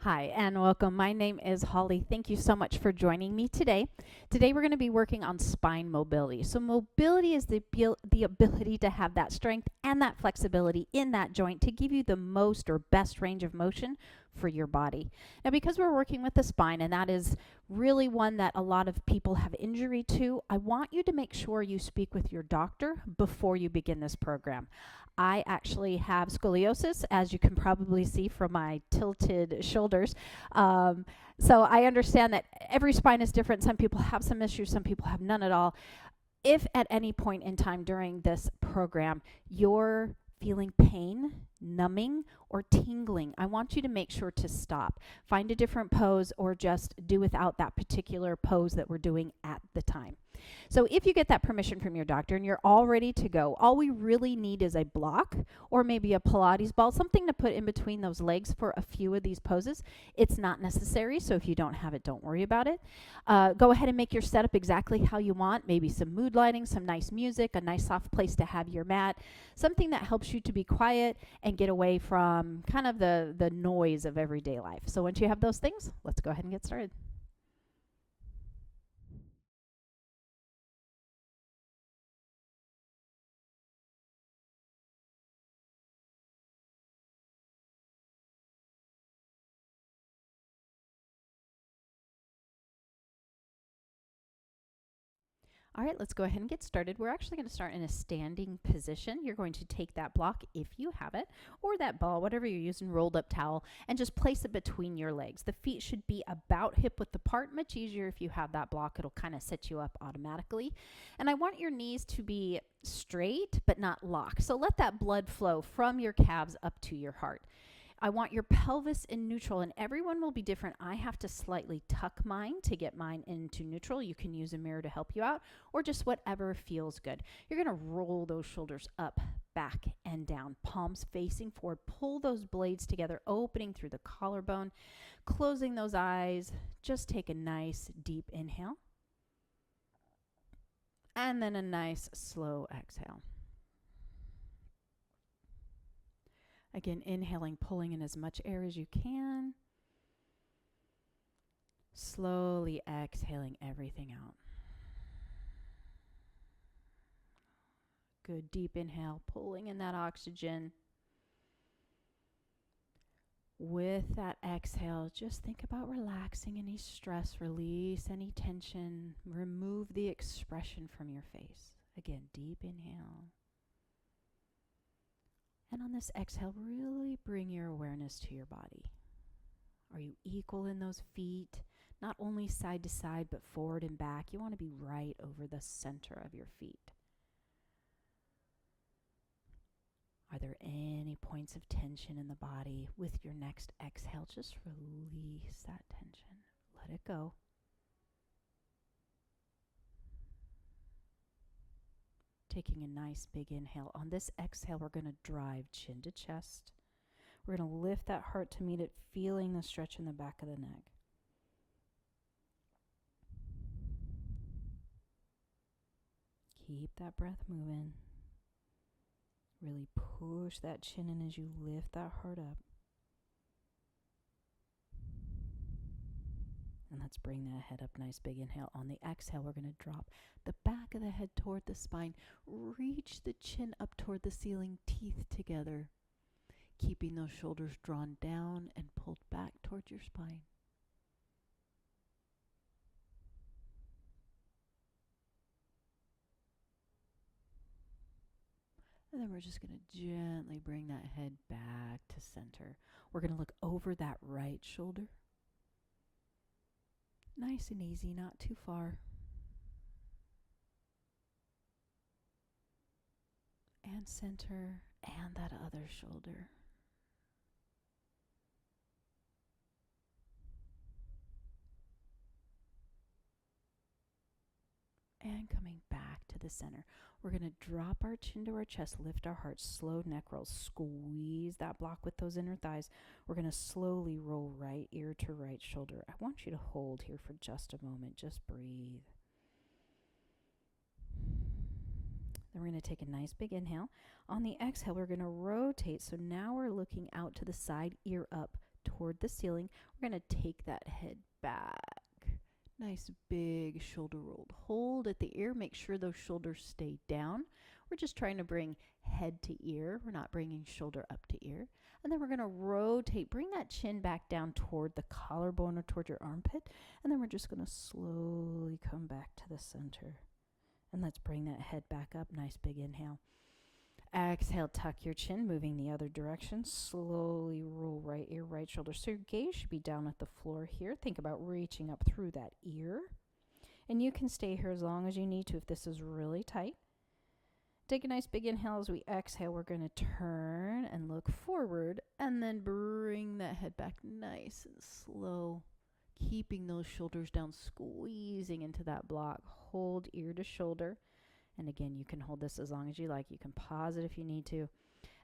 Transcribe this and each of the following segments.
Hi and welcome. My name is Holly. Thank you so much for joining me today. Today we're going to be working on spine mobility. So mobility is the ability to have that strength and that flexibility in that joint to give you the most or best range of motion for your body. Now because we're working with the spine and that is really one that a lot of people have injury to, I want you to make sure you speak with your doctor before you begin this program. I actually have scoliosis, as you can probably see from my tilted shoulders. Um, so I understand that every spine is different. Some people have some issues, some people have none at all. If at any point in time during this program you're feeling pain, numbing, or tingling, I want you to make sure to stop. Find a different pose or just do without that particular pose that we're doing at the time. So if you get that permission from your doctor and you're all ready to go, all we really need is a block or maybe a Pilates ball, something to put in between those legs for a few of these poses. It's not necessary, so if you don't have it, don't worry about it. Go ahead and make your setup exactly how you want. Maybe some mood lighting, some nice music, a nice soft place to have your mat, something that helps you to be quiet and get away from kind of the noise of everyday life. So once you have those things, let's go ahead and get started. All right, let's go ahead and get started. We're actually going to start in a standing position. You're going to take that block, if you have it, or that ball, whatever you're using, rolled up towel, and just place it between your legs. The feet should be about hip width apart. Much easier if you have that block. It'll kind of set you up automatically. And I want your knees to be straight but not locked. So let that blood flow from your calves up to your heart. I want your pelvis in neutral, and everyone will be different. I have to slightly tuck mine to get mine into neutral. You can use a mirror to help you out, or just whatever feels good. You're going to roll those shoulders up, back, and down, palms facing forward. Pull those blades together, opening through the collarbone, closing those eyes. Just take a nice deep inhale, and then a nice slow exhale. Again, inhaling, pulling in as much air as you can. Slowly exhaling everything out. Good deep inhale, pulling in that oxygen. With that exhale, just think about relaxing any stress, release any tension, remove the expression from your face. Again, deep inhale. And on this exhale, really bring your awareness to your body. Are you equal in those feet? Not only side to side, but forward and back. You want to be right over the center of your feet. Are there any points of tension in the body? With your next exhale, just release that tension. Let it go. Taking a nice big inhale. On this exhale, we're going to drive chin to chest. We're going to lift that heart to meet it, feeling the stretch in the back of the neck. Keep that breath moving. Really push that chin in as you lift that heart up. And let's bring that head up. Nice big inhale. On the exhale, we're going to drop the back of the head toward the spine. Reach the chin up toward the ceiling, teeth together. Keeping those shoulders drawn down and pulled back towards your spine. And then we're just going to gently bring that head back to center. We're going to look over that right shoulder. Nice and easy, not too far. And center, and that other shoulder. And coming back to the center. We're going to drop our chin to our chest, lift our heart, slow neck rolls, squeeze that block with those inner thighs. We're going to slowly roll right ear to right shoulder. I want you to hold here for just a moment. Just breathe. Then we're going to take a nice big inhale. On the exhale, we're going to rotate. So now we're looking out to the side, ear up toward the ceiling. We're going to take that head back. Nice big shoulder rolled. Hold at the ear. Make sure those shoulders stay down. We're just trying to bring head to ear. We're not bringing shoulder up to ear. And then we're going to rotate. Bring that chin back down toward the collarbone or toward your armpit. And then we're just going to slowly come back to the center. And let's bring that head back up. Nice big inhale. Exhale, tuck your chin, moving the other direction. Slowly roll right ear, right shoulder. So your gaze should be down at the floor here. Think about reaching up through that ear. And you can stay here as long as you need to if this is really tight. Take a nice big inhale. As we exhale, we're going to turn and look forward and then bring that head back nice and slow. Keeping those shoulders down, squeezing into that block. Hold ear to shoulder. And again, you can hold this as long as you like. You can pause it if you need to.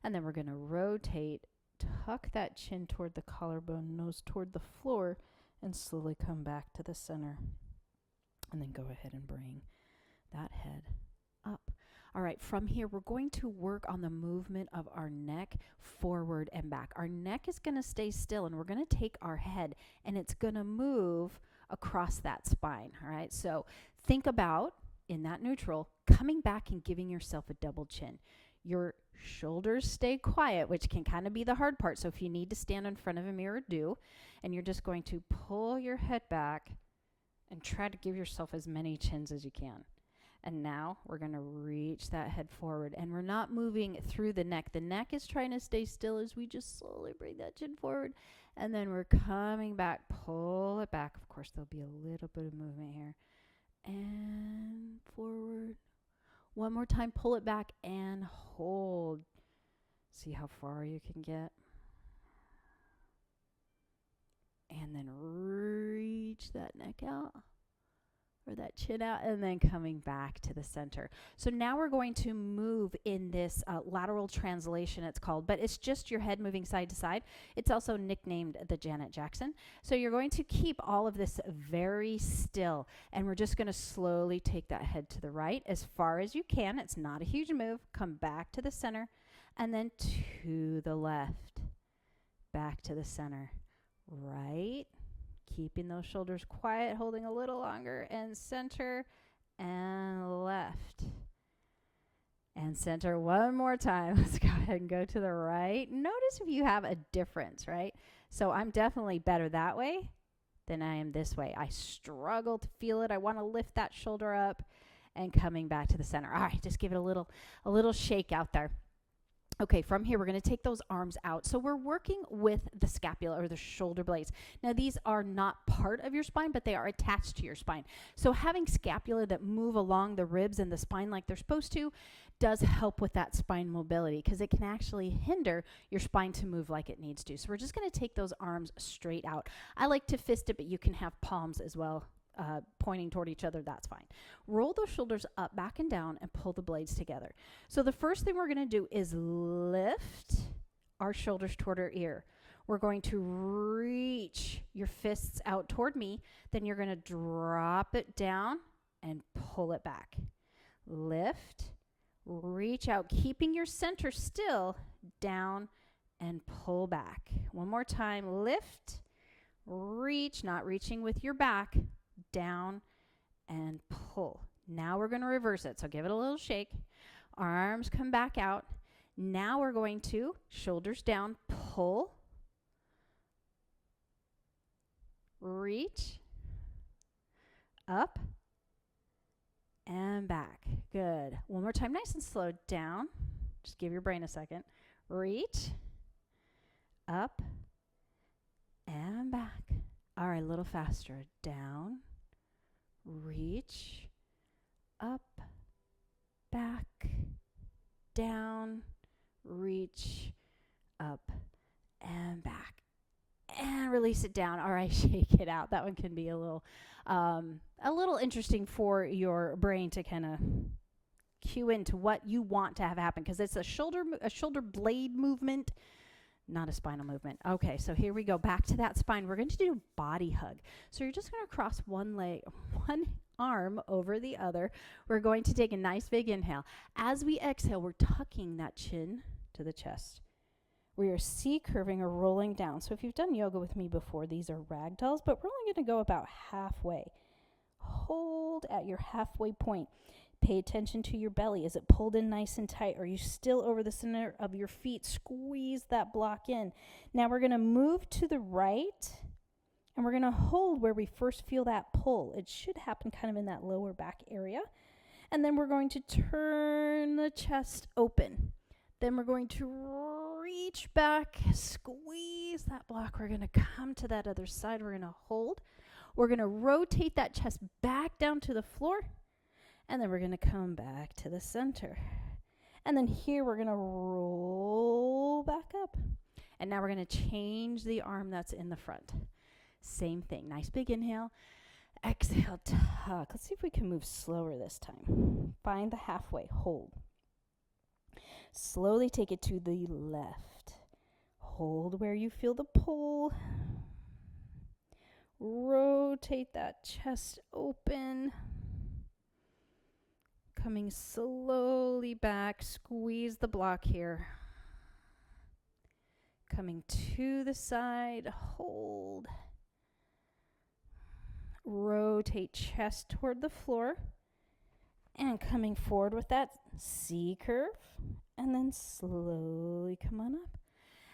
And then we're going to rotate, tuck that chin toward the collarbone, nose toward the floor, and slowly come back to the center. And then go ahead and bring that head up. All right, from here, we're going to work on the movement of our neck forward and back. Our neck is going to stay still, and we're going to take our head, and it's going to move across that spine. All right, so think about, in that neutral, coming back and giving yourself a double chin. Your shoulders stay quiet, which can kind of be the hard part. So if you need to stand in front of a mirror, do. And you're just going to pull your head back and try to give yourself as many chins as you can. And now we're going to reach that head forward. And we're not moving through the neck. The neck is trying to stay still as we just slowly bring that chin forward. And then we're coming back, pull it back. Of course, there'll be a little bit of movement here. And forward. One more time, pull it back and hold. See how far you can get. And then reach that neck out, or that chin out, and then coming back to the center. So now we're going to move in this lateral translation, it's called, but it's just your head moving side to side. It's also nicknamed the Janet Jackson. So you're going to keep all of this very still, and we're just going to slowly take that head to the right as far as you can. It's not a huge move. Come back to the center, and then to the left, back to the center, right. Keeping those shoulders quiet, holding a little longer, and center, and left. And center one more time. Let's go ahead and go to the right. Notice if you have a difference, right? So I'm definitely better that way than I am this way. I struggle to feel it. I want to lift that shoulder up and coming back to the center. All right, just give it a little shake out there. Okay, from here, we're going to take those arms out. So we're working with the scapula or the shoulder blades. Now, these are not part of your spine, but they are attached to your spine. So having scapula that move along the ribs and the spine like they're supposed to does help with that spine mobility because it can actually hinder your spine to move like it needs to. So we're just going to take those arms straight out. I like to fist it, but you can have palms as well. Pointing toward each other, that's fine. Roll those shoulders up, back, and down, and pull the blades together. So the first thing we're going to do is lift our shoulders toward our ear. We're going to reach your fists out toward me. Then you're going to drop it down and pull it back. Lift, reach out, keeping your center still, down, and pull back. One more time. Lift, reach, not reaching with your back, down, and pull. Now we're going to reverse it. So give it a little shake. Arms come back out. Now we're going to shoulders down, pull, reach, up, and back. Good. One more time, nice and slow. Down. Just give your brain a second. Reach, up, and back. All right, a little faster. Down, reach, up, back, down, reach, up, and back. And release it down. All right, shake it out. That one can be a little interesting for your brain to kind of cue into what you want to have happen because it's a shoulder blade movement, not a spinal movement. Okay, so here we go. Back to that spine. We're going to do a body hug. So you're just going to cross one arm over the other. We're going to take a nice big inhale. As we exhale, we're tucking that chin to the chest. We are C-curving or rolling down. So if you've done yoga with me before, these are ragdolls, but we're only going to go about halfway. Hold at your halfway point. Pay attention to your belly. Is it pulled in nice and tight? Are you still over the center of your feet? Squeeze that block in. Now we're going to move to the right, and we're going to hold where we first feel that pull. It should happen kind of in that lower back area. And then we're going to turn the chest open. Then we're going to reach back, squeeze that block. We're going to come to that other side. We're going to hold. We're going to rotate that chest back down to the floor. And then we're going to come back to the center. And then here we're going to roll back up. And now we're going to change the arm that's in the front. Same thing. Nice big inhale. Exhale, tuck. Let's see if we can move slower this time. Find the halfway. Hold. Slowly take it to the left. Hold where you feel the pull. Rotate that chest open. Coming slowly back. Squeeze the block here. Coming to the side. Hold. Rotate chest toward the floor. And coming forward with that C curve. And then slowly come on up.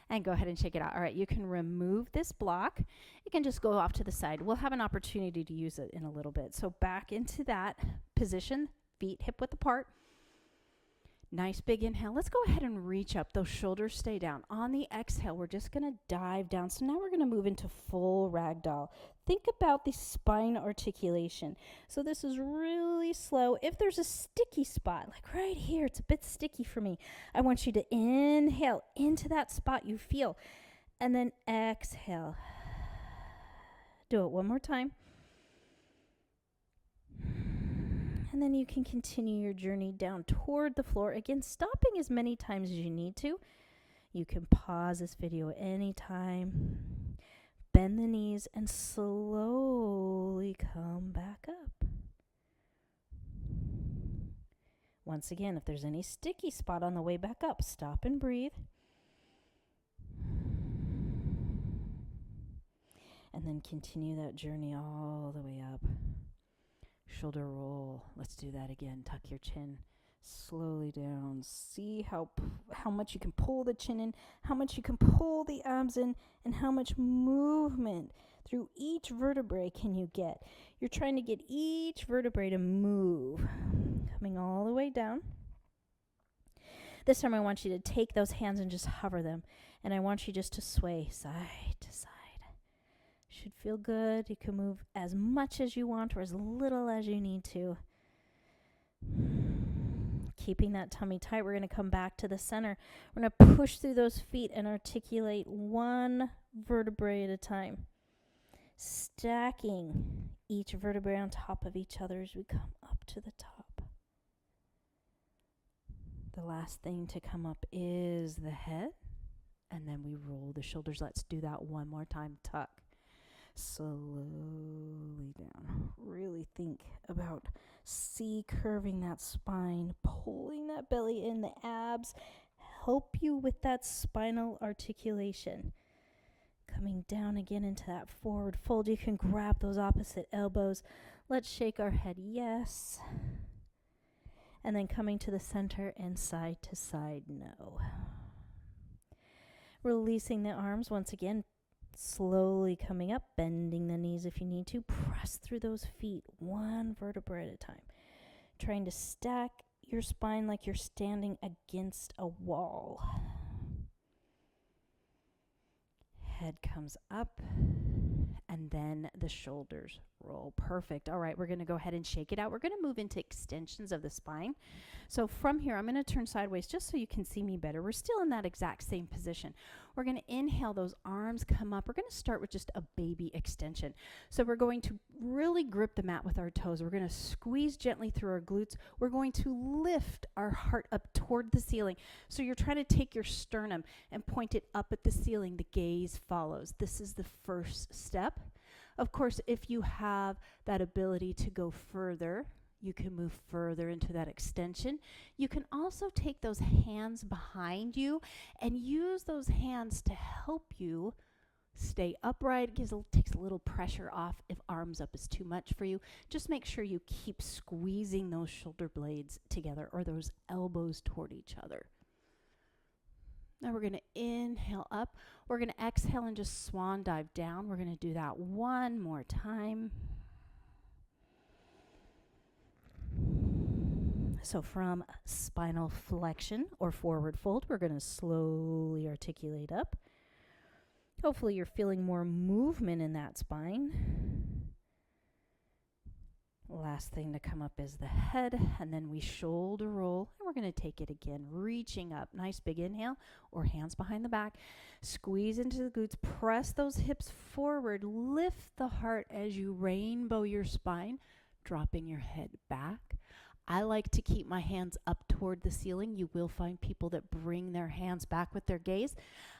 And go ahead and shake it out. All right, you can remove this block. It can just go off to the side. We'll have an opportunity to use it in a little bit. So back into that position, feet hip width apart. Nice big inhale. Let's go ahead and reach up. Those shoulders stay down. On the exhale, we're just going to dive down. So now we're going to move into full ragdoll. Think about the spine articulation. So this is really slow. If there's a sticky spot, like right here, it's a bit sticky for me. I want you to inhale into that spot you feel. And then exhale. Do it one more time. And then you can continue your journey down toward the floor. Again, stopping as many times as you need to. You can pause this video anytime. Bend the knees and slowly come back up. Once again, if there's any sticky spot on the way back up, stop and breathe. And then continue that journey all the way up. Shoulder roll. Let's do that again. Tuck your chin slowly down. See how much you can pull the chin in, how much you can pull the abs in, and how much movement through each vertebrae can you get. You're trying to get each vertebrae to move. Coming all the way down. This time I want you to take those hands and just hover them. And I want you just to sway side to side. Should feel good. You can move as much as you want or as little as you need to. Keeping that tummy tight, we're going to come back to the center. We're going to push through those feet and articulate one vertebrae at a time. Stacking each vertebrae on top of each other as we come up to the top. The last thing to come up is the head. And then we roll the shoulders. Let's do that one more time. Tuck. Slowly down. Really think about C-curving that spine, pulling that belly in. The abs help you with that spinal articulation. Coming down again into that forward fold. You can grab those opposite elbows. Let's shake our head yes. And then coming to the center and side to side no. Releasing the arms once again. Slowly coming up, bending the knees if you need to. Press through those feet, one vertebrae at a time. Trying to stack your spine like you're standing against a wall. Head comes up, and then the shoulders roll. Perfect. All right, we're going to go ahead and shake it out. We're going to move into extensions of the spine. So from here, I'm going to turn sideways just so you can see me better. We're still in that exact same position. We're going to inhale, those arms come up. We're going to start with just a baby extension. So we're going to really grip the mat with our toes. We're going to squeeze gently through our glutes. We're going to lift our heart up toward the ceiling. So you're trying to take your sternum and point it up at the ceiling. The gaze follows. This is the first step. Of course, if you have that ability to go further, You can move further into that extension. You can also take those hands behind you and use those hands to help you stay upright. Takes a little pressure off if arms up is too much for you. Just make sure you keep squeezing those shoulder blades together or those elbows toward each other. Now we're going to inhale up. We're going to exhale and just swan dive down. We're going to do that one more time. So from spinal flexion or forward fold, we're going to slowly articulate up. Hopefully you're feeling more movement in that spine. Last thing to come up is the head, and then we shoulder roll, and we're going to take it again, reaching up. Nice big inhale, or hands behind the back. Squeeze into the glutes, press those hips forward, lift the heart as you rainbow your spine, dropping your head back. I like to keep my hands up toward the ceiling. You will find people that bring their hands back with their gaze.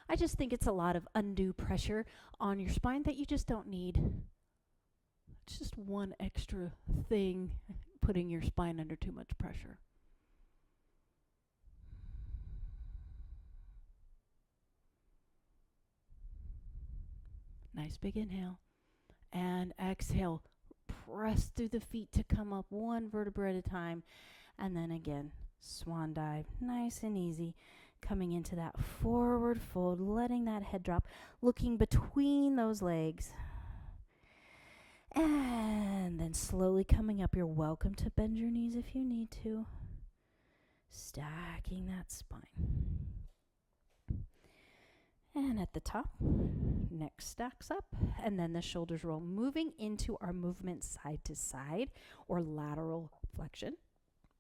I just think it's a lot of undue pressure on your spine that you just don't need. It's just one extra thing putting your spine under too much pressure. Nice big inhale. And exhale. Press through the feet to come up one vertebra at a time. And then again, swan dive. Nice and easy. Coming into that forward fold, letting that head drop, looking between those legs. And then slowly coming up. You're welcome to bend your knees if you need to. Stacking that spine. And at the top, neck stacks up, and then the shoulders roll, moving into our movement side to side or lateral flexion.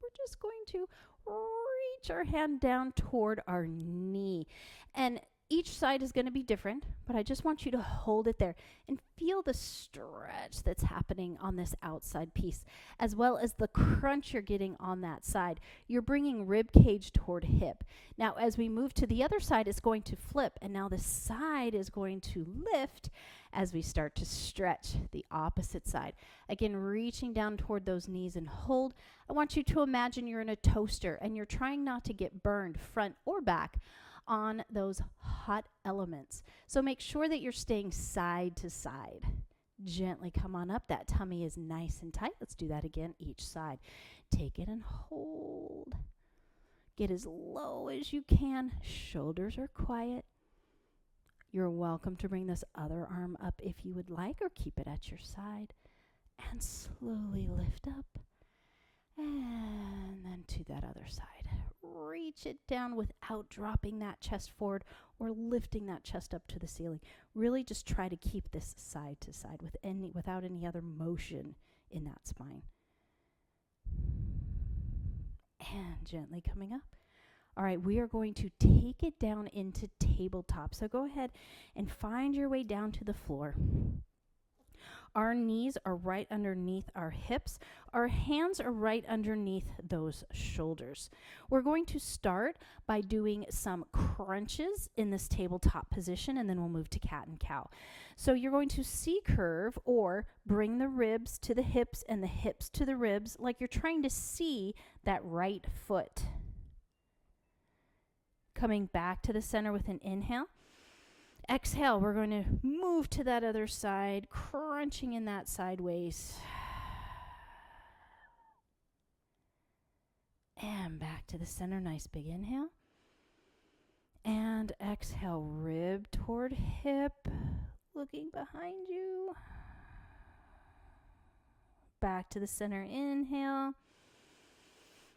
We're just going to reach our hand down toward our knee. And each side is going to be different, but I just want you to hold it there and feel the stretch that's happening on this outside piece, as well as the crunch you're getting on that side. You're bringing rib cage toward hip. Now, as we move to the other side, it's going to flip, and now the side is going to lift as we start to stretch the opposite side. Again, reaching down toward those knees and hold. I want you to imagine you're in a toaster, and you're trying not to get burned front or back on those hot elements. So make sure that you're staying side to side. Gently come on up. That tummy is nice and tight. Let's do that again, each side. Take it and hold. Get as low as you can. Shoulders are quiet. You're welcome to bring this other arm up if you would like, or keep it at your side. And slowly lift up. And then to that other side. Reach it down without dropping that chest forward or lifting that chest up to the ceiling. Really just try to keep this side to side without any other motion in that spine. And gently coming up. All right, we are going to take it down into tabletop. So go ahead and find your way down to the floor. Our knees are right underneath our hips. Our hands are right underneath those shoulders. We're going to start by doing some crunches in this tabletop position, and then we'll move to cat and cow. So you're going to C-curve or bring the ribs to the hips and the hips to the ribs like you're trying to see that right foot. Coming back to the center with an inhale. Exhale, we're going to move to that other side, crunching in that sideways. And back to the center, nice big inhale. And exhale, rib toward hip, looking behind you. Back to the center, inhale.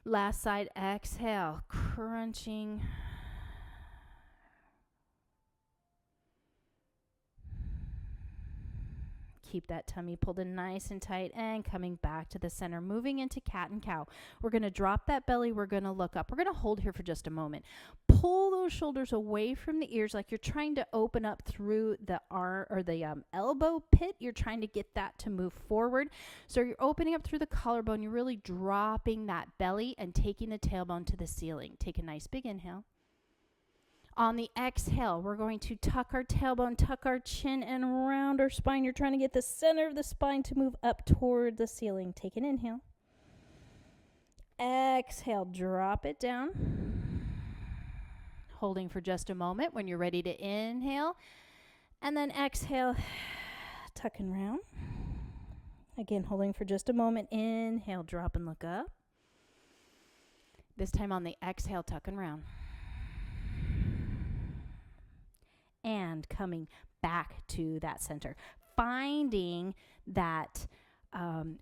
Last side, exhale, crunching. Keep that tummy pulled in nice and tight, and coming back to the center, moving into cat and cow. We're going to drop that belly. We're going to look up. We're going to hold here for just a moment. Pull those shoulders away from the ears like you're trying to open up through the arm or the elbow pit. You're trying to get that to move forward. So you're opening up through the collarbone. You're really dropping that belly and taking the tailbone to the ceiling. Take a nice big inhale. On the exhale, we're going to tuck our tailbone, tuck our chin, and round our spine. You're trying to get the center of the spine to move up toward the ceiling. Take an inhale. Exhale, drop it down. Holding for just a moment. When you're ready to inhale, And then exhale, tuck and round. Again, holding for just a moment. Inhale, drop and look up. this time on the exhale, tuck and round. And coming back to that center. Finding that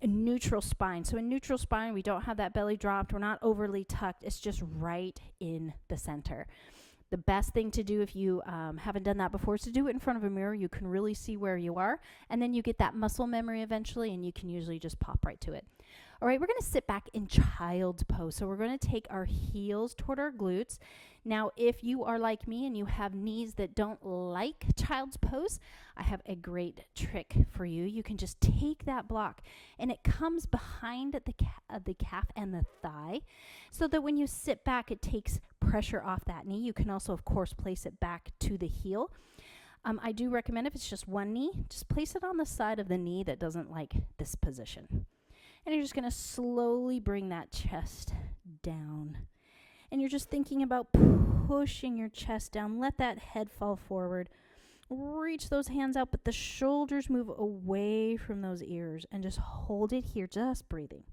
neutral spine. So in neutral spine, we don't have that belly dropped. We're not overly tucked. It's just right in the center. The best thing to do if you haven't done that before is to do it in front of a mirror. You can really see where you are. And then you get that muscle memory eventually, and you can usually just pop right to it. All right, we're going to sit back in child's pose. So we're going to take our heels toward our glutes. Now, if you are like me and you have knees that don't like child's pose, I have a great trick for you. You can just take that block, and it comes behind the calf and the thigh, so that when you sit back, it takes pressure off that knee. You can also, of course, place it back to the heel. I do recommend if it's just one knee, just place it on the side of the knee that doesn't like this position. And you're just going to slowly bring that chest down. And you're just thinking about pushing your chest down. Let that head fall forward. Reach those hands out, but the shoulders move away from those ears. And just hold it here, just breathing.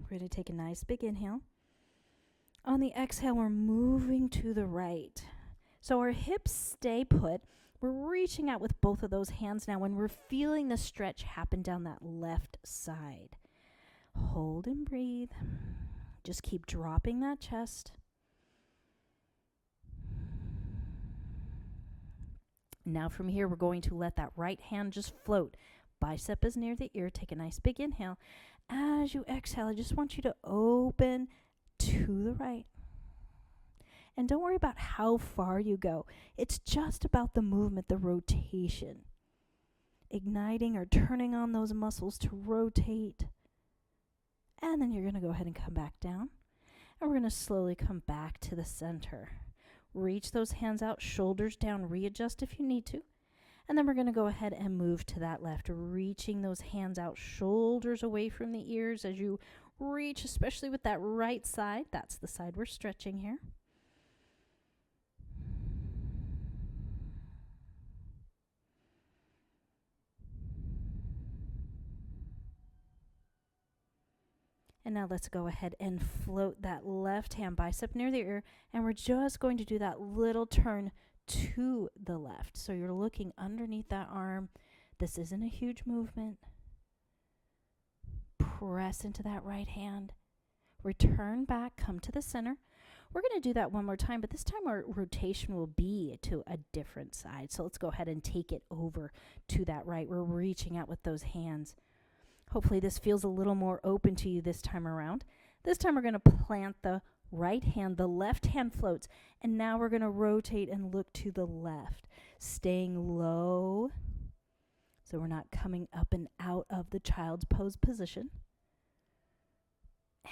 We're going to take a nice big inhale. On the exhale, we're moving to the right. So our hips stay put. We're reaching out with both of those hands now, and we're feeling the stretch happen down that left side. Hold and breathe. Just keep dropping that chest. Now from here, we're going to let that right hand just float. Bicep is near the ear. Take a nice big inhale. As you exhale, I just want you to open to the right. And don't worry about how far you go. It's just about the movement, the rotation. Igniting or turning on those muscles to rotate. And then you're going to go ahead and come back down. And we're going to slowly come back to the center. Reach those hands out, shoulders down, readjust if you need to. And then we're going to go ahead and move to that left, reaching those hands out, shoulders away from the ears as you reach, especially with that right side. That's the side we're stretching here. And now let's go ahead and float that left hand bicep near the ear, and we're just going to do that little turn to the left. So you're looking underneath that arm. This isn't a huge movement. Press into that right hand. Return back, come to the center. We're going to do that one more time, but this time our rotation will be to a different side. So let's go ahead and take it over to that right. We're reaching out with those hands. Hopefully this feels a little more open to you this time around. This time we're going to plant the right hand, the left hand floats, and now we're going to rotate and look to the left, staying low so we're not coming up and out of the child's pose position.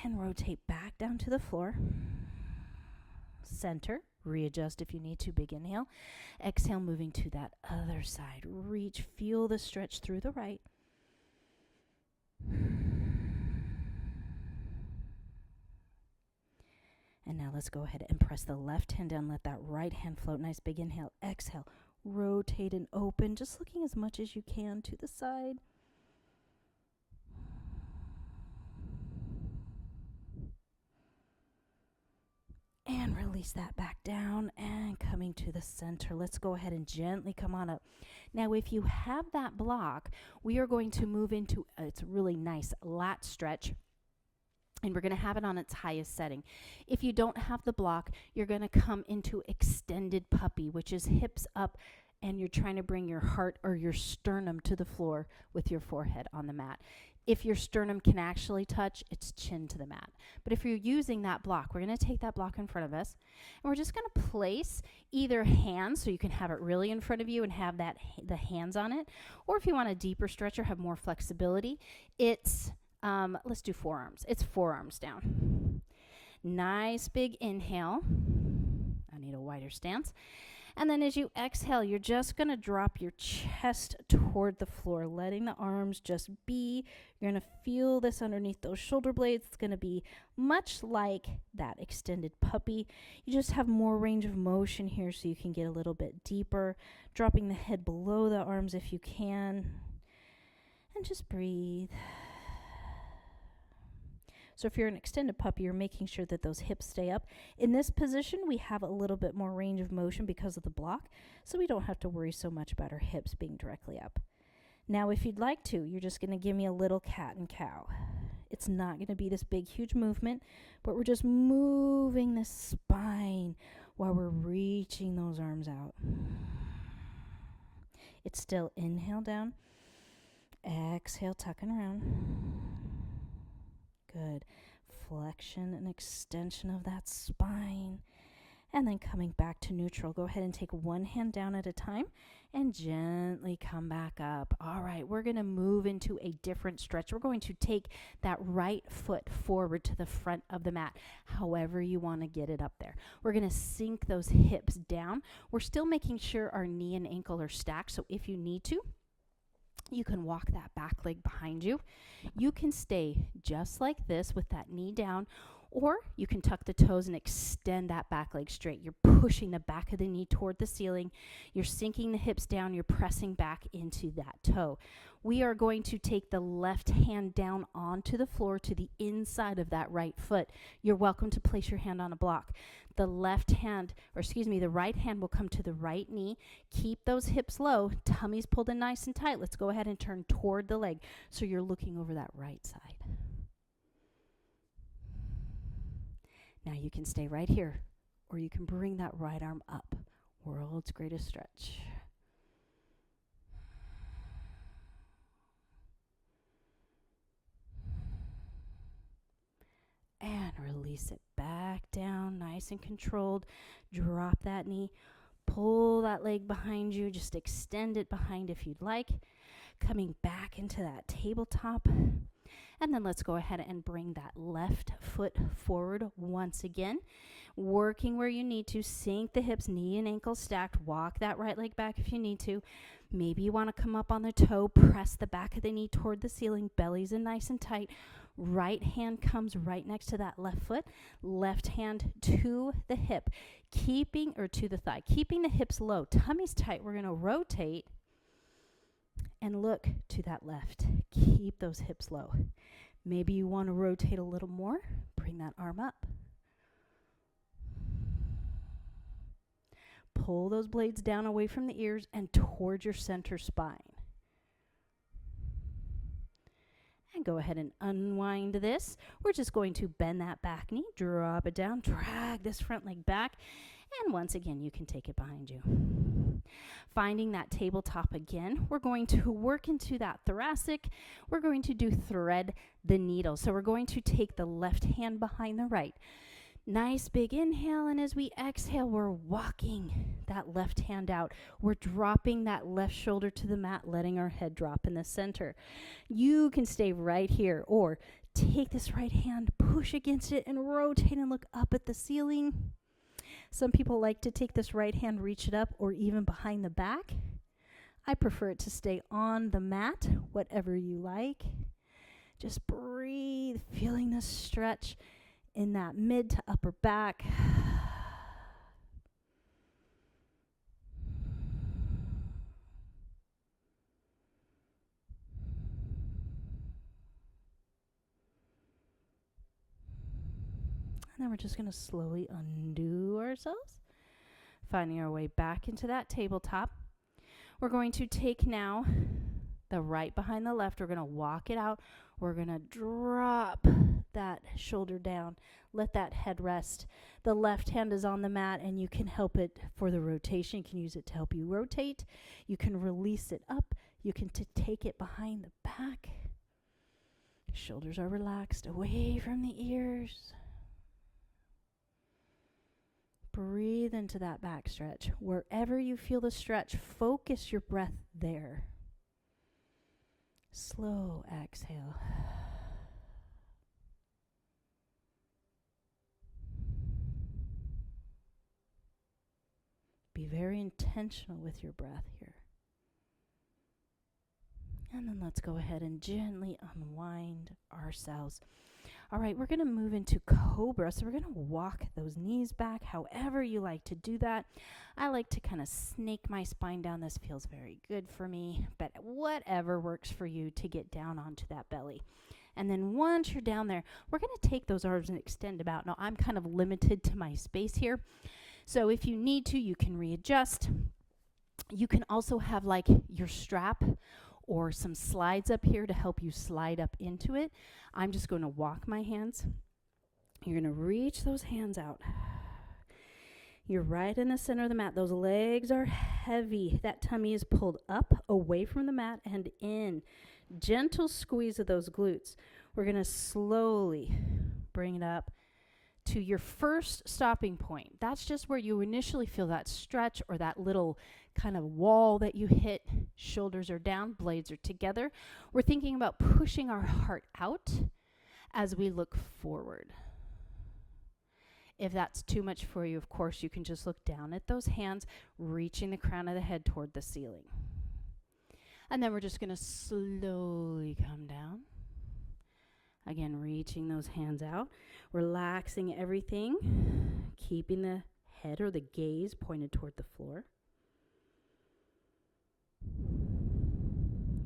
And rotate back down to the floor. Center, readjust if you need to, big inhale. Exhale, moving to that other side. Reach, feel the stretch through the right. And now let's go ahead and press the left hand down. Let that right hand float. Nice big inhale. Exhale. Rotate and open. Just looking as much as you can to the side. And release that back down and coming to the center. Let's go ahead and gently come on up. Now, if you have that block, we are going to move into it's a really nice lat stretch. And we're going to have it on its highest setting. If you don't have the block, you're going to come into extended puppy, which is hips up, and you're trying to bring your heart or your sternum to the floor with your forehead on the mat. If your sternum can actually touch, it's chin to the mat. But if you're using that block, we're going to take that block in front of us, and we're just going to place either hand, so you can have it really in front of you and have that the hands on it, or if you want a deeper stretch or have more flexibility, it's Let's do forearms. It's forearms down. Nice big inhale. I need a wider stance. And then as you exhale, you're just going to drop your chest toward the floor, letting the arms just be. You're going to feel this underneath those shoulder blades. It's going to be much like that extended puppy. You just have more range of motion here so you can get a little bit deeper, dropping the head below the arms if you can. And just breathe. So if you're an extended puppy, you're making sure that those hips stay up. In this position, we have a little bit more range of motion because of the block, so we don't have to worry so much about our hips being directly up. Now, if you'd like to, you're just going to give me a little cat and cow. It's not going to be this big, huge movement, but we're just moving the spine while we're reaching those arms out. It's still inhale down, exhale, tucking around. Good. Flexion and extension of that spine. And then coming back to neutral. Go ahead and take one hand down at a time and gently come back up. All right, we're going to move into a different stretch. We're going to take that right foot forward to the front of the mat, however you want to get it up there. We're going to sink those hips down. We're still making sure our knee and ankle are stacked, so if you need to, you can walk that back leg behind you. You can stay just like this with that knee down, or you can tuck the toes and extend that back leg straight. You're pushing the back of the knee toward the ceiling. You're sinking the hips down. You're pressing back into that toe. We are going to take the left hand down onto the floor to the inside of that right foot. You're welcome to place your hand on a block. The right hand will come to the right knee. Keep those hips low. Tummy's pulled in nice and tight. Let's go ahead and turn toward the leg so you're looking over that right side. Now you can stay right here, or you can bring that right arm up. World's greatest stretch. And release it back down, nice and controlled. Drop that knee. Pull that leg behind you. Just extend it behind if you'd like. Coming back into that tabletop. And then let's go ahead and bring that left foot forward once again. Working where you need to. Sink the hips, knee and ankle stacked. Walk that right leg back if you need to. Maybe you want to come up on the toe. Press the back of the knee toward the ceiling. Belly's in nice and tight. Right hand comes right next to that left foot. Left hand to the hip, to the thigh. Keeping the hips low. Tummy's tight. We're going to rotate and look to that left. Keep those hips low. Maybe you want to rotate a little more. Bring that arm up. Pull those blades down away from the ears and towards your center spine. And go ahead and unwind this. We're just going to bend that back knee, drop it down, drag this front leg back, and once again, you can take it behind you. Finding that tabletop again, we're going to work into that thoracic. We're going to do thread the needle. So we're going to take the left hand behind the right. Nice big inhale, and as we exhale, we're walking that left hand out. We're dropping that left shoulder to the mat, letting our head drop in the center. You can stay right here, or take this right hand, push against it, and rotate and look up at the ceiling. Some people like to take this right hand, reach it up, or even behind the back. I prefer it to stay on the mat, whatever you like. Just breathe, feeling the stretch in that mid to upper back. And then we're just going to slowly undo ourselves, finding our way back into that tabletop. We're going to take now the right behind the left. We're going to walk it out. We're going to drop that shoulder down. Let that head rest. The left hand is on the mat, and you can help it for the rotation. You can use it to help you rotate. You can release it up. You can take it behind the back. Shoulders are relaxed, away from the ears. Breathe into that back stretch. Wherever you feel the stretch, focus your breath there. Slow exhale. Be very intentional with your breath here. And then let's go ahead and gently unwind ourselves. All right, we're going to move into Cobra. So we're going to walk those knees back however you like to do that. I like to kind of snake my spine down. This feels very good for me, but whatever works for you to get down onto that belly. And then once you're down there, we're going to take those arms and extend about. Now, I'm kind of limited to my space here. So if you need to, you can readjust. You can also have like your strap or some slides up here to help you slide up into it. I'm just going to walk my hands. You're going to reach those hands out. You're right in the center of the mat. Those legs are heavy. That tummy is pulled up away from the mat and in. Gentle squeeze of those glutes. We're going to slowly bring it up to your first stopping point. That's just where you initially feel that stretch or that little kind of wall that you hit. Shoulders are down, blades are together. We're thinking about pushing our heart out as we look forward. If that's too much for you, of course, you can just look down at those hands, reaching the crown of the head toward the ceiling. And then we're just going to slowly come down. Again, reaching those hands out, relaxing everything, keeping the head or the gaze pointed toward the floor.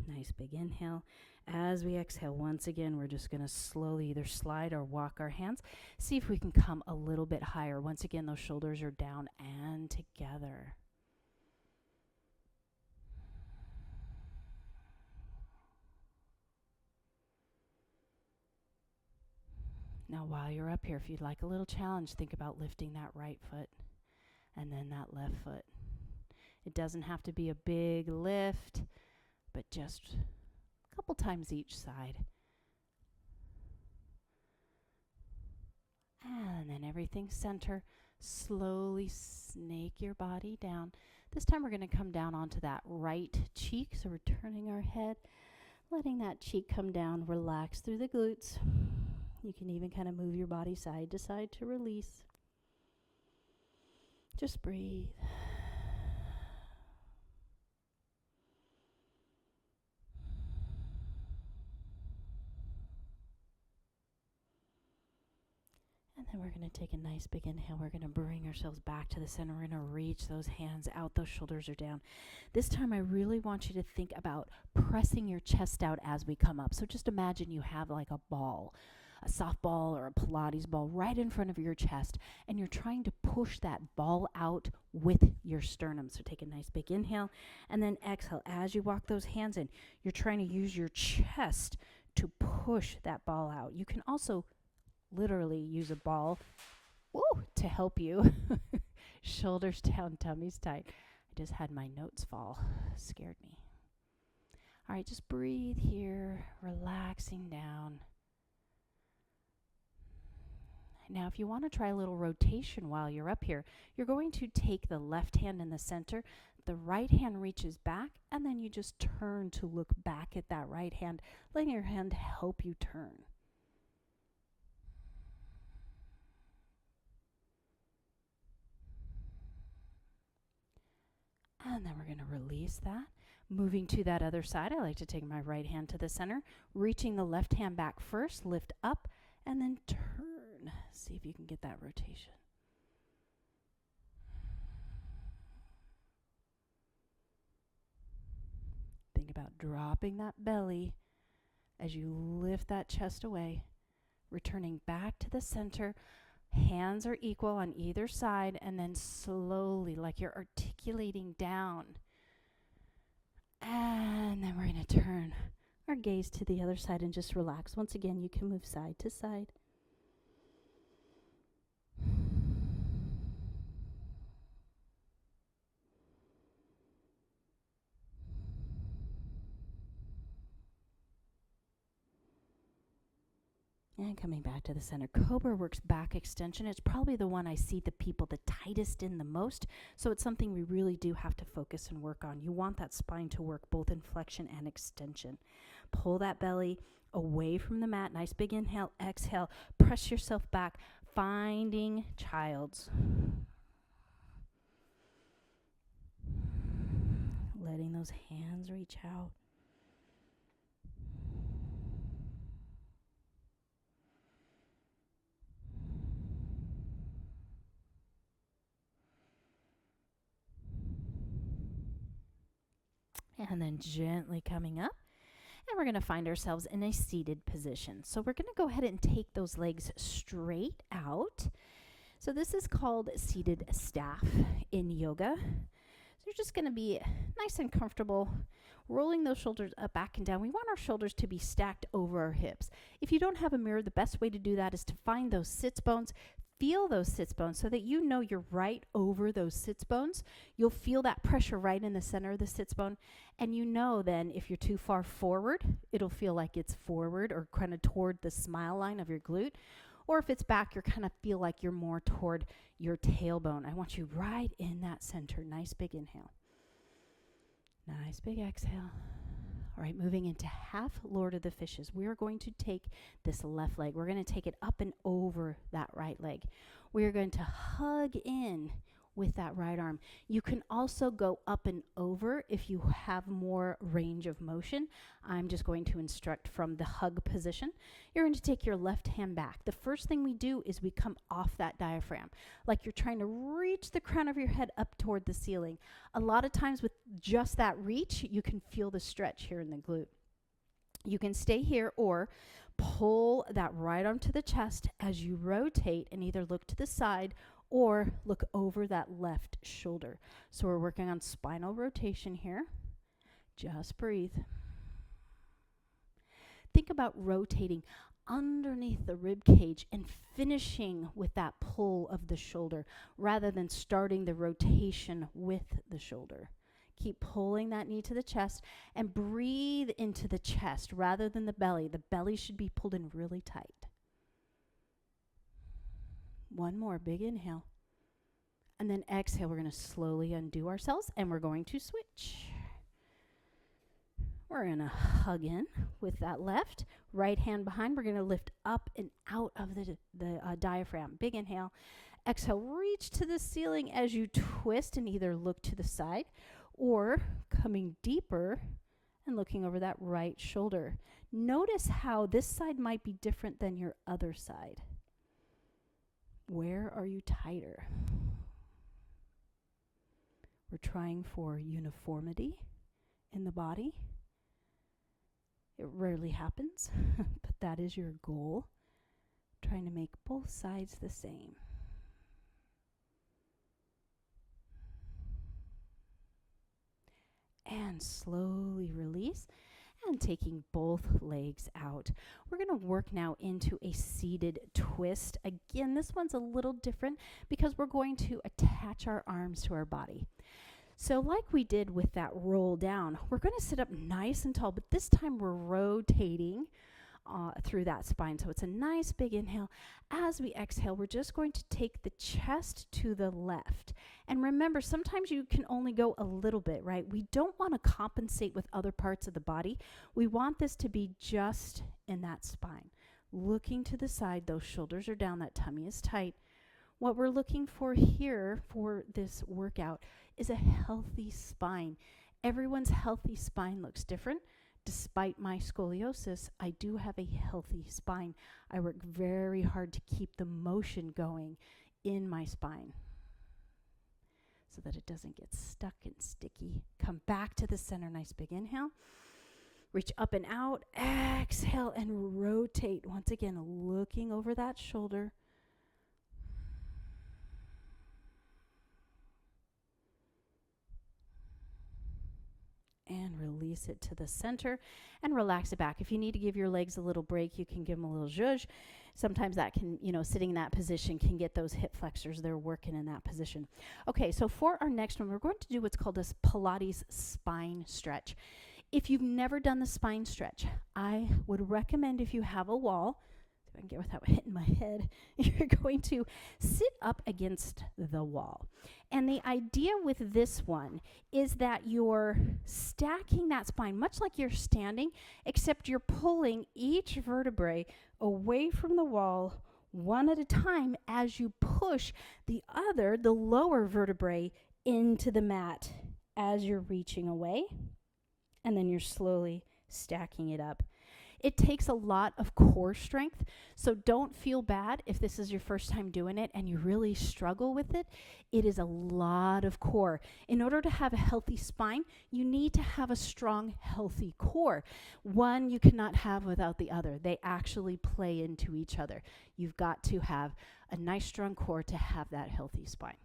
Nice big inhale. As we exhale, once again, we're just going to slowly either slide or walk our hands. See if we can come a little bit higher. Once again, those shoulders are down and together. Now, while you're up here, if you'd like a little challenge, think about lifting that right foot and then that left foot. It doesn't have to be a big lift, but just a couple times each side. And then everything center. Slowly snake your body down. This time we're going to come down onto that right cheek. So we're turning our head, letting that cheek come down. Relax through the glutes. You can even kind of move your body side to side to release. Just breathe. And then we're going to take a nice big inhale. We're going to bring ourselves back to the center. We're going to reach those hands out. Those shoulders are down. This time I really want you to think about pressing your chest out as we come up. So just imagine you have like a ball, a softball or a Pilates ball right in front of your chest, and you're trying to push that ball out with your sternum. So take a nice big inhale and then exhale. As you walk those hands in, you're trying to use your chest to push that ball out. You can also literally use a ball to help you. Shoulders down, tummies tight. I just had my notes fall. Scared me. All right, just breathe here, relaxing down. Now, if you want to try a little rotation while you're up here, you're going to take the left hand in the center, the right hand reaches back, and then you just turn to look back at that right hand, letting your hand help you turn. And then we're going to release that. Moving to that other side, I like to take my right hand to the center, reaching the left hand back first, lift up, and then turn. See if you can get that rotation. Think about dropping that belly as you lift that chest away, returning back to the center. Hands are equal on either side, and then slowly, like you're articulating down. And then we're going to turn our gaze to the other side and just relax. Once again, you can move side to side. And coming back to the center. Cobra works back extension. It's probably the one I see the people the tightest in the most. So it's something we really do have to focus and work on. You want that spine to work both in flexion and extension. Pull that belly away from the mat. Nice big inhale, exhale. Press yourself back, finding child's. letting those hands reach out. And then gently coming up. And we're going to find ourselves in a seated position. So we're going to go ahead and take those legs straight out. So this is called seated staff in yoga. So you're just going to be nice and comfortable, rolling those shoulders up, back, and down. We want our shoulders to be stacked over our hips. If you don't have a mirror, the best way to do that is to find those sits bones. Feel those sits bones so that you know you're right over those sits bones. You'll feel that pressure right in the center of the sits bone. And you know then if you're too far forward, it'll feel like it's forward or kind of toward the smile line of your glute. Or if it's back, you're kind of feel like you're more toward your tailbone. I want you right in that center. Nice big inhale. Nice big exhale. All right, moving into half Lord of the Fishes. We are going to take this left leg. We're going to take it up and over that right leg. We are going to hug in with that right arm. You can also go up and over if you have more range of motion. I'm just going to instruct from the hug position. You're going to take your left hand back. The first thing we do is we come off that diaphragm, like you're trying to reach the crown of your head up toward the ceiling. A lot of times with just that reach, you can feel the stretch here in the glute. You can stay here or pull that right arm to the chest as you rotate and either look to the side or look over that left shoulder. So we're working on spinal rotation here. Just breathe. Think about rotating underneath the rib cage and finishing with that pull of the shoulder rather than starting the rotation with the shoulder. Keep pulling that knee to the chest and breathe into the chest rather than the belly. The belly should be pulled in really tight. One more big inhale. And then exhale, we're going to slowly undo ourselves and we're going to switch. We're going to hug in with that left. Right hand behind. We're going to lift up and out of the diaphragm. Big inhale. Exhale, reach to the ceiling as you twist and either look to the side or coming deeper and looking over that right shoulder. Notice how this side might be different than your other side. Where are you tighter? We're trying for uniformity in the body. It rarely happens, but that is your goal. Trying to make both sides the same. And slowly release. And taking both legs out. We're going to work now into a seated twist. Again, this one's a little different because we're going to attach our arms to our body. So like we did with that roll down, we're going to sit up nice and tall, but this time we're rotating through that spine. So it's a nice big inhale. As we exhale, we're just going to take the chest to the left. And remember, sometimes you can only go a little bit, right? We don't want to compensate with other parts of the body. We want this to be just in that spine. Looking to the side, those shoulders are down, that tummy is tight. What we're looking for here for this workout is a healthy spine. Everyone's healthy spine looks different. Despite my scoliosis, I do have a healthy spine. I work very hard to keep the motion going in my spine so that it doesn't get stuck and sticky. Come back to the center, nice big inhale. Reach up and out, exhale and rotate. Once again, looking over that shoulder. And release it to the center and relax it back. If you need to give your legs a little break, you can give them a little zhuzh. Sometimes that can, sitting in that position can get those hip flexors. They're working in that position. Okay, so for our next one, we're going to do what's called a Pilates spine stretch. If you've never done the spine stretch, I would recommend if you have a wall, if I can get without hitting my head, you're going to sit up against the wall. And the idea with this one is that you're stacking that spine, much like you're standing, except you're pulling each vertebrae away from the wall one at a time as you push the lower vertebrae into the mat as you're reaching away, and then you're slowly stacking it up. It takes a lot of core strength, so don't feel bad if this is your first time doing it and you really struggle with it. It is a lot of core. In order to have a healthy spine, you need to have a strong, healthy core. One you cannot have without the other. They actually play into each other. You've got to have a nice, strong core to have that healthy spine.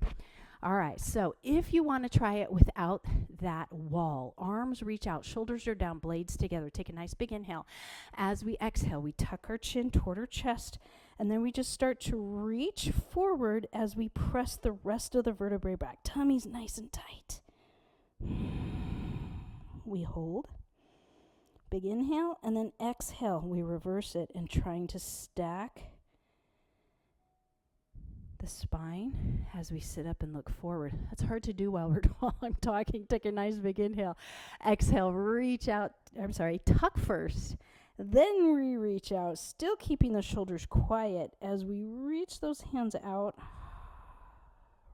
All right, so if you want to try it without that wall, arms reach out, shoulders are down, blades together. Take a nice big inhale. As we exhale, we tuck our chin toward our chest, and then we just start to reach forward as we press the rest of the vertebrae back. Tummy's nice and tight. We hold. Big inhale, and then exhale. We reverse it and trying to stack the spine as we sit up and look forward. That's hard to do while I'm talking. Take a nice big inhale. Exhale, reach out. Tuck first. Then we reach out, still keeping the shoulders quiet. As we reach those hands out,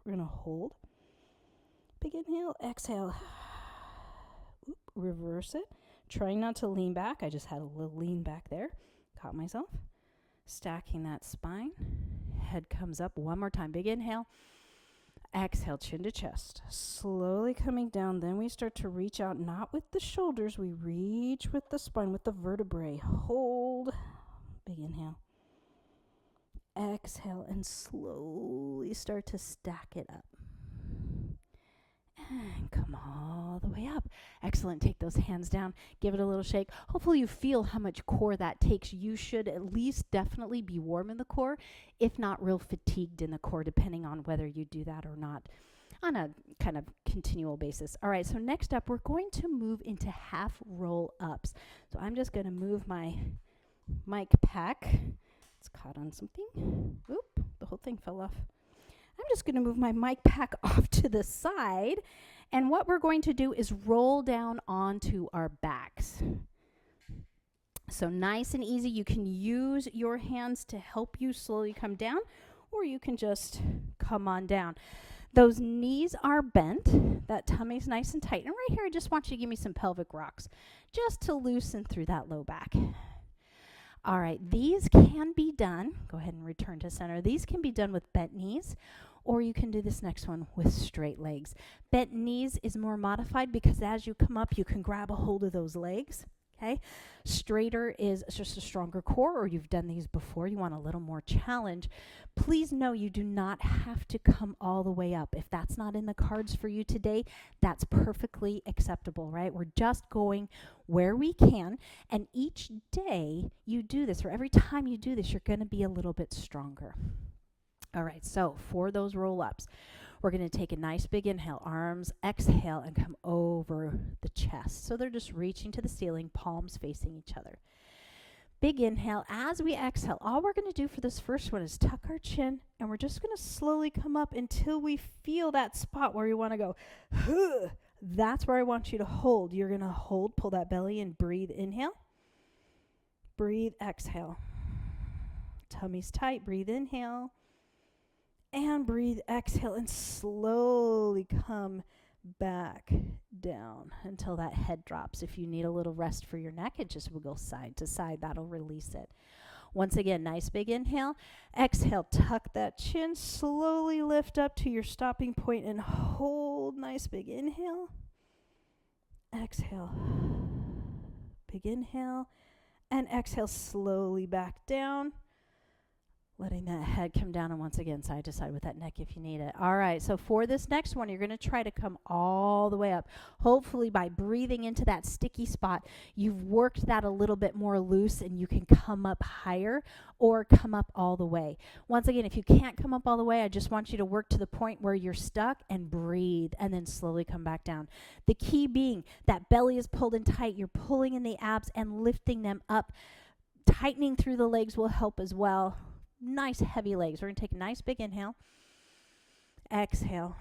we're going to hold. Big inhale, exhale. Reverse it. Trying not to lean back. I just had a little lean back there. Caught myself. Stacking that spine. Head comes up one more time. Big inhale. Exhale, chin to chest. Slowly coming down. Then we start to reach out, not with the shoulders. We reach with the spine, with the vertebrae. Hold. Big inhale. Exhale, and slowly start to stack it up. And come all the way up. Excellent. Take those hands down. Give it a little shake. Hopefully you feel how much core that takes. You should at least definitely be warm in the core, if not real fatigued in the core, depending on whether you do that or not on a kind of continual basis. All right, so next up, we're going to move into half roll ups. So I'm just going to move my mic pack. It's caught on something. Oop, the whole thing fell off. I'm just going to move my mic pack off to the side, and what we're going to do is roll down onto our backs. So nice and easy. You can use your hands to help you slowly come down, or you can just come on down. Those knees are bent. That tummy's nice and tight. And right here, I just want you to give me some pelvic rocks just to loosen through that low back. All right, these can be done. Go ahead and return to center. These can be done with bent knees, or you can do this next one with straight legs. Bent knees is more modified because as you come up, you can grab a hold of those legs. Okay, straighter is just a stronger core, or you've done these before. You want a little more challenge. Please know you do not have to come all the way up. If that's not in the cards for you today, that's perfectly acceptable, right? We're just going where we can, and each day you do this, or every time you do this, you're going to be a little bit stronger. All right, so for those roll-ups, we're going to take a nice big inhale, arms, exhale, and come over the chest. So they're just reaching to the ceiling, palms facing each other. Big inhale. As we exhale, all we're going to do for this first one is tuck our chin, and we're just going to slowly come up until we feel that spot where you want to go. That's where I want you to hold. You're going to hold, pull that belly in, breathe, inhale. Breathe, exhale. Tummy's tight, breathe, inhale. And breathe, exhale, and slowly come back down until that head drops. If you need a little rest for your neck, it just will go side to side. That'll release it. Once again, nice big inhale. Exhale, tuck that chin, slowly lift up to your stopping point and hold. Nice big inhale. Exhale. Big inhale. And exhale, slowly back down. Letting that head come down, and once again, side to side with that neck if you need it. All right, so for this next one, you're going to try to come all the way up. Hopefully, by breathing into that sticky spot, you've worked that a little bit more loose, and you can come up higher or come up all the way. Once again, if you can't come up all the way, I just want you to work to the point where you're stuck and breathe, and then slowly come back down. The key being that belly is pulled in tight. You're pulling in the abs and lifting them up. Tightening through the legs will help as well. Nice heavy legs. We're going to take a nice big inhale. Exhale.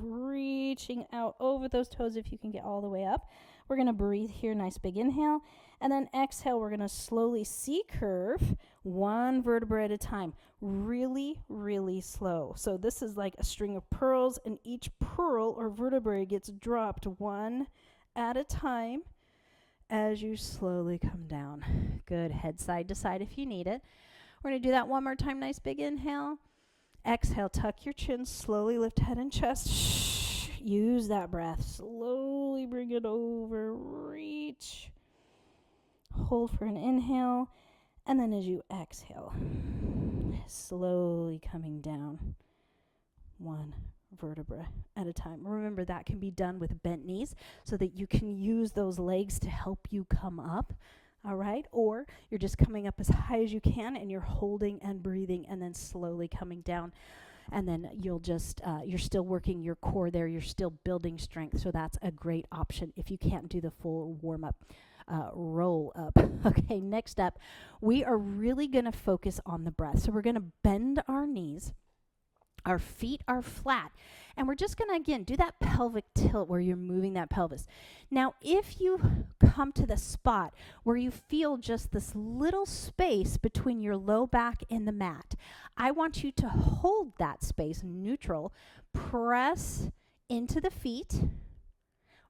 reaching out over those toes if you can get all the way up. We're going to breathe here, nice big inhale. And then exhale, we're going to slowly C-curve one vertebra at a time. Really, really slow. So this is like a string of pearls, and each pearl or vertebrae gets dropped one at a time as you slowly come down. Good. Head side to side if you need it. We're going to do that one more time. Nice big inhale. Exhale, tuck your chin, slowly lift head and chest. Shh. Use that breath. Slowly bring it over. Reach. Hold for an inhale. And then as you exhale, slowly coming down one vertebra at a time. Remember, that can be done with bent knees so that you can use those legs to help you come up. All right, or you're just coming up as high as you can and you're holding and breathing and then slowly coming down. And then you'll just, you're still working your core there. You're still building strength. So that's a great option if you can't do the full warm up. Roll up. Okay, next up, we are really going to focus on the breath. So we're going to bend our knees. Our feet are flat. And we're just going to, again, do that pelvic tilt where you're moving that pelvis. Now, if you come to the spot where you feel just this little space between your low back and the mat, I want you to hold that space neutral, press into the feet,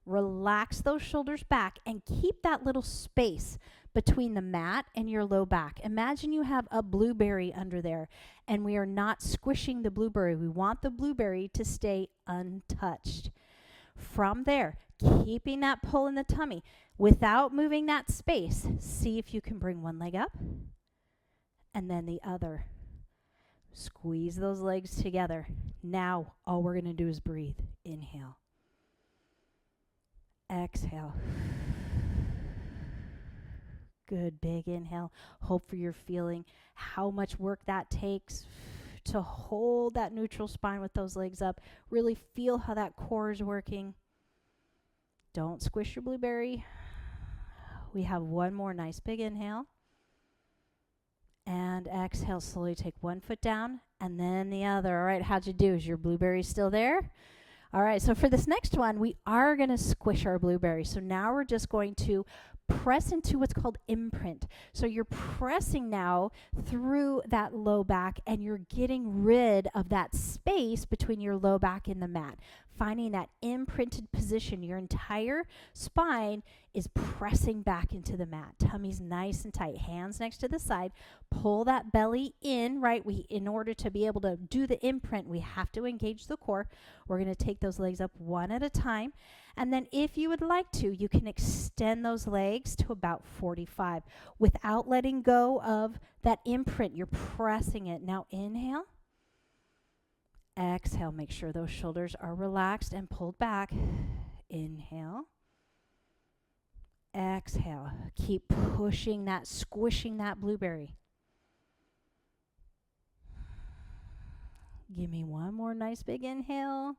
relax those shoulders back, and keep that little space between the mat and your low back. Imagine you have a blueberry under there, and we are not squishing the blueberry. We want the blueberry to stay untouched. From there, keeping that pull in the tummy without moving that space, see if you can bring one leg up and then the other. Squeeze those legs together. Now, all we're going to do is breathe. Inhale. Exhale. Good, big inhale. Hopefully you're feeling how much work that takes to hold that neutral spine with those legs up. Really feel how that core is working. Don't squish your blueberry. We have one more nice big inhale. And exhale, slowly take one foot down and then the other. All right, how'd you do? Is your blueberry still there? All right, so for this next one, we are going to squish our blueberry. So now we're just going to press into what's called imprint. So you're pressing now through that low back and you're getting rid of that space between your low back and the mat. Finding that imprinted position, your entire spine is pressing back into the mat. Tummy's nice and tight. Hands next to the side. Pull that belly in, right? In order to be able to do the imprint, we have to engage the core. We're going to take those legs up one at a time. And then if you would like to, you can extend those legs to about 45 without letting go of that imprint. You're pressing it. Now inhale. Exhale. Make sure those shoulders are relaxed and pulled back. Inhale. Exhale. Keep pushing that, squishing that blueberry. Give me one more nice big inhale.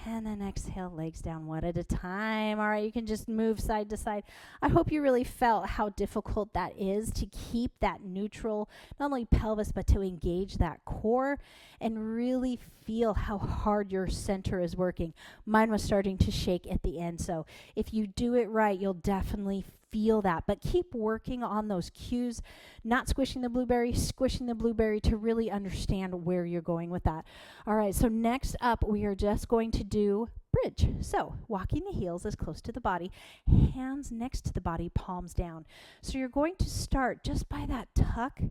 And then exhale, legs down one at a time. All right, you can just move side to side. I hope you really felt how difficult that is to keep that neutral, not only pelvis, but to engage that core and really feel how hard your center is working. Mine was starting to shake at the end. So if you do it right, you'll definitely feel that. But keep working on those cues, not squishing the blueberry, squishing the blueberry to really understand where you're going with that. All right, so next up, we are just going to do bridge. So walking the heels as close to the body, hands next to the body, palms down. So you're going to start just by that tuck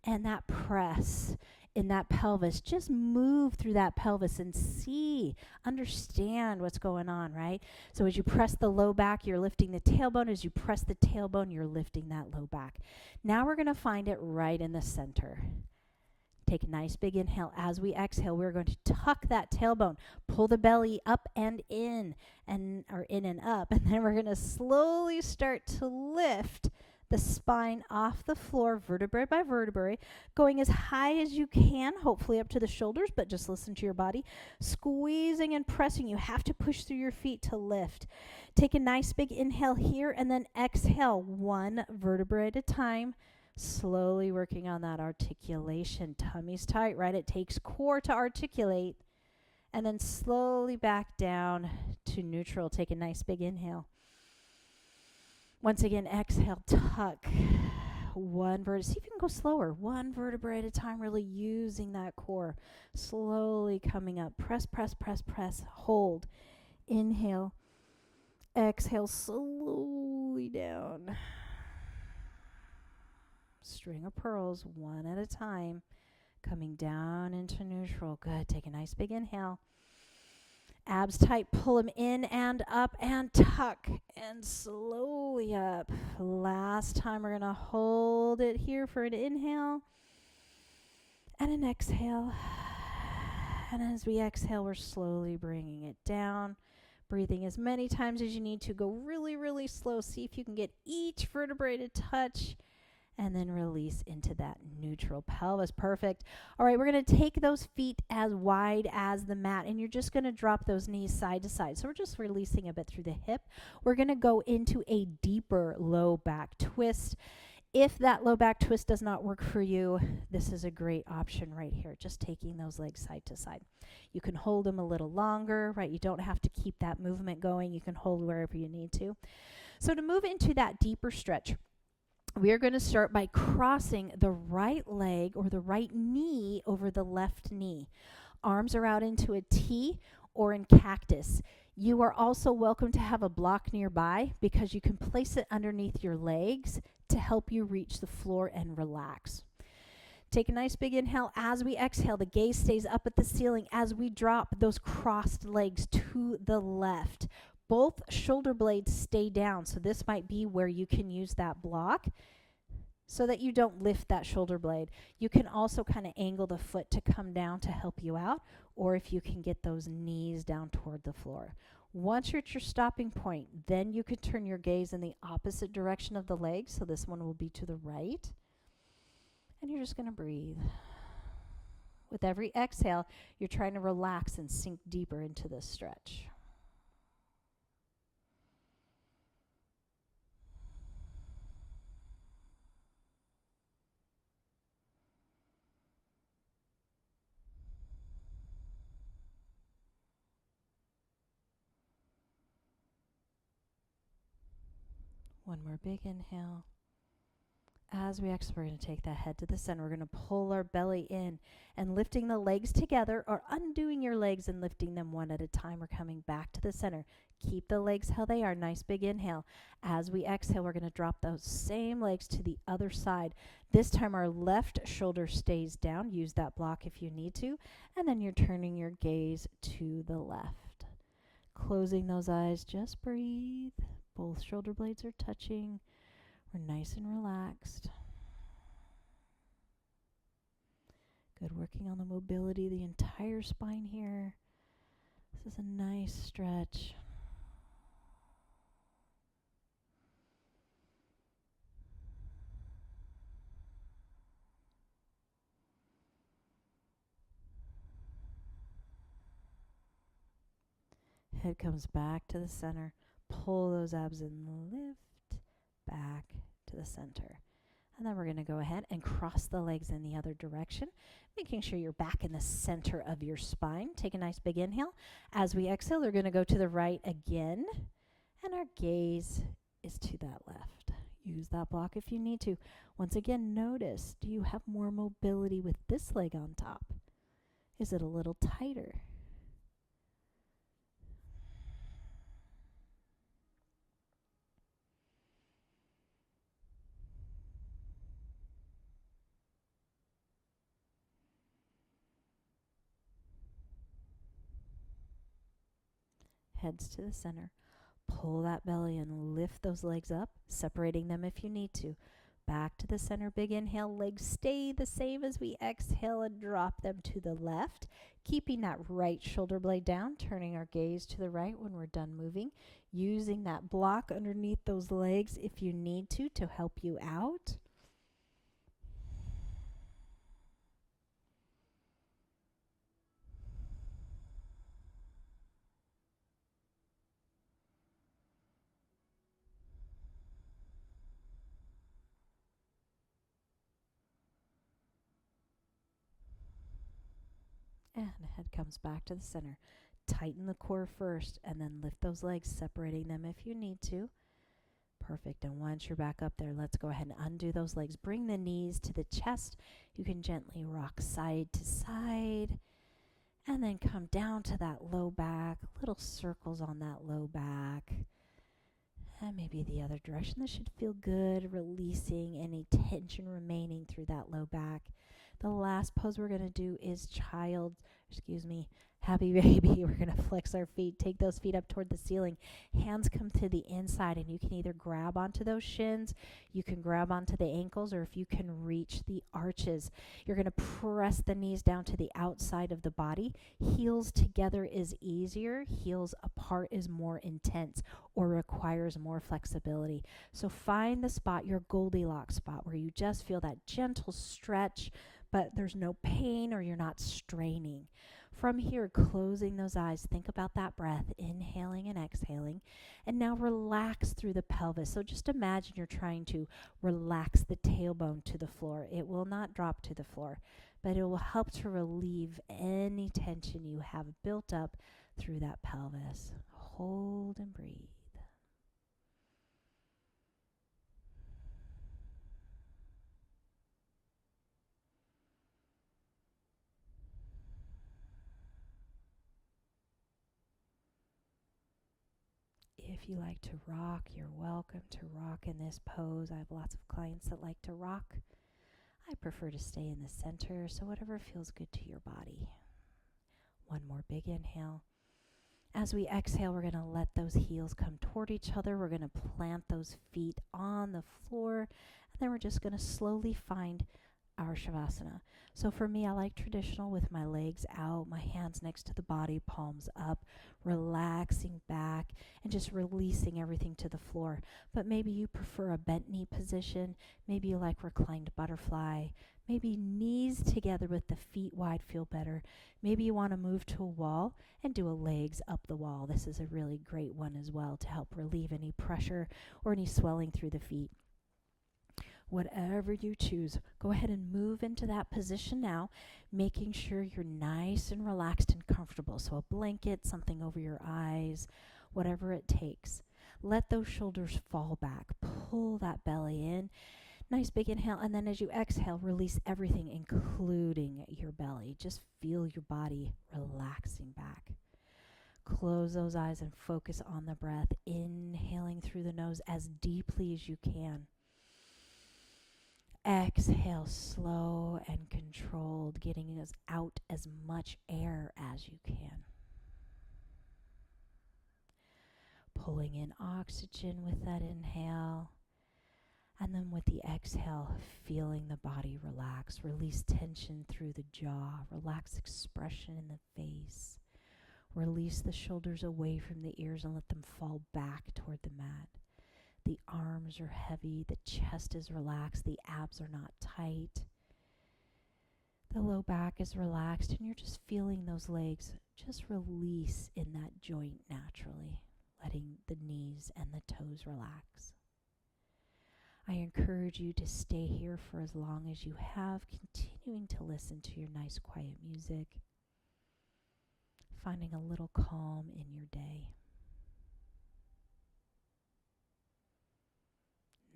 and that press in that pelvis. Just move through that pelvis and understand what's going on, right? So as you press the low back, you're lifting the tailbone. As you press the tailbone, you're lifting that low back. Now we're going to find it right in the center. Take a nice big inhale. As we exhale, we're going to tuck that tailbone, pull the belly up and in, or in and up, and then we're going to slowly start to lift the spine off the floor, vertebrae by vertebrae, going as high as you can, hopefully up to the shoulders, but just listen to your body. Squeezing and pressing. You have to push through your feet to lift. Take a nice big inhale here and then exhale one vertebrae at a time. Slowly working on that articulation. Tummy's tight, right? It takes core to articulate. And then slowly back down to neutral. Take a nice big inhale. Once again, exhale, tuck. One vertebrae. See if you can go slower. One vertebrae at a time, really using that core. Slowly coming up. Press, press, press, press. Hold. Inhale. Exhale, slowly down. String of pearls, one at a time. Coming down into neutral. Good. Take a nice big inhale. Abs tight. Pull them in and up and tuck. And slowly up. Last time we're going to hold it here for an inhale. And an exhale. And as we exhale, we're slowly bringing it down. Breathing as many times as you need to. Go really, really slow. See if you can get each vertebrae to touch. And then release into that neutral pelvis. Perfect. All right, we're going to take those feet as wide as the mat, and you're just going to drop those knees side to side. So we're just releasing a bit through the hip. We're going to go into a deeper low back twist. If that low back twist does not work for you, this is a great option right here, just taking those legs side to side. You can hold them a little longer, right? You don't have to keep that movement going. You can hold wherever you need to. So to move into that deeper stretch, we are going to start by crossing the right leg or the right knee over the left knee. Arms are out into a T or in cactus. You are also welcome to have a block nearby because you can place it underneath your legs to help you reach the floor and relax. Take a nice big inhale. As we exhale, the gaze stays up at the ceiling as we drop those crossed legs to the left. Both shoulder blades stay down, so this might be where you can use that block so that you don't lift that shoulder blade. You can also kind of angle the foot to come down to help you out, or if you can get those knees down toward the floor. Once you're at your stopping point, then you can turn your gaze in the opposite direction of the legs, so this one will be to the right. And you're just going to breathe. With every exhale, you're trying to relax and sink deeper into this stretch. One more big inhale. As we exhale, we're going to take that head to the center. We're going to pull our belly in and lifting the legs together, or undoing your legs and lifting them one at a time. We're coming back to the center. Keep the legs how they are. Nice big inhale. As we exhale, we're going to drop those same legs to the other side. This time our left shoulder stays down. Use that block if you need to. And then you're turning your gaze to the left. Closing those eyes, just breathe. Both shoulder blades are touching. We're nice and relaxed. Good, working on the mobility of the entire spine here. This is a nice stretch. Head comes back to the center. Pull those abs in, lift back to the center. And then we're going to go ahead and cross the legs in the other direction, making sure you're back in the center of your spine. Take a nice big inhale. As we exhale, we're going to go to the right again, and our gaze is to that left. Use that block if you need to. Once again, notice, do you have more mobility with this leg on top? Is it a little tighter? Heads to the center. Pull that belly and lift those legs up, separating them if you need to. Back to the center, big inhale. Legs stay the same as we exhale and drop them to the left. Keeping that right shoulder blade down, turning our gaze to the right when we're done moving. Using that block underneath those legs if you need to help you out. And head comes back to the center. Tighten the core first and then lift those legs, separating them if you need to. Perfect. And once you're back up there, let's go ahead and undo those legs. Bring the knees to the chest. You can gently rock side to side. And then come down to that low back. Little circles on that low back. And maybe the other direction. This should feel good, releasing any tension remaining through that low back. The last pose we're going to do is happy baby. We're going to flex our feet, take those feet up toward the ceiling. Hands come to the inside, and you can either grab onto those shins, you can grab onto the ankles, or if you can reach the arches. You're going to press the knees down to the outside of the body. Heels together is easier. Heels apart is more intense or requires more flexibility. So find the spot, your Goldilocks spot, where you just feel that gentle stretch, but there's no pain or you're not straining. From here, closing those eyes, think about that breath, inhaling and exhaling, and now relax through the pelvis. So just imagine you're trying to relax the tailbone to the floor. It will not drop to the floor, but it will help to relieve any tension you have built up through that pelvis. Hold and breathe. If you like to rock, you're welcome to rock in this pose. I have lots of clients that like to rock. I prefer to stay in the center, so whatever feels good to your body. One more big inhale. As we exhale, we're going to let those heels come toward each other. We're going to plant those feet on the floor, and then we're just going to slowly find our Shavasana. So for me, I like traditional with my legs out, my hands next to the body, palms up, relaxing back and just releasing everything to the floor. But maybe you prefer a bent knee position. Maybe you like reclined butterfly. Maybe knees together with the feet wide feel better. Maybe you want to move to a wall and do a legs up the wall. This is a really great one as well to help relieve any pressure or any swelling through the feet. Whatever you choose, go ahead and move into that position now, making sure you're nice and relaxed and comfortable. So a blanket, something over your eyes, whatever it takes. Let those shoulders fall back. Pull that belly in. Nice big inhale, and then as you exhale, release everything, including your belly. Just feel your body relaxing back. Close those eyes and focus on the breath, inhaling through the nose as deeply as you can. Exhale, slow and controlled, getting out as much air as you can. Pulling in oxygen with that inhale. And then with the exhale, feeling the body relax. Release tension through the jaw. Relax expression in the face. Release the shoulders away from the ears and let them fall back toward the mat. The arms are heavy, the chest is relaxed, the abs are not tight. The low back is relaxed, and you're just feeling those legs just release in that joint naturally, letting the knees and the toes relax. I encourage you to stay here for as long as you have, continuing to listen to your nice quiet music, finding a little calm in your day.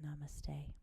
Namaste.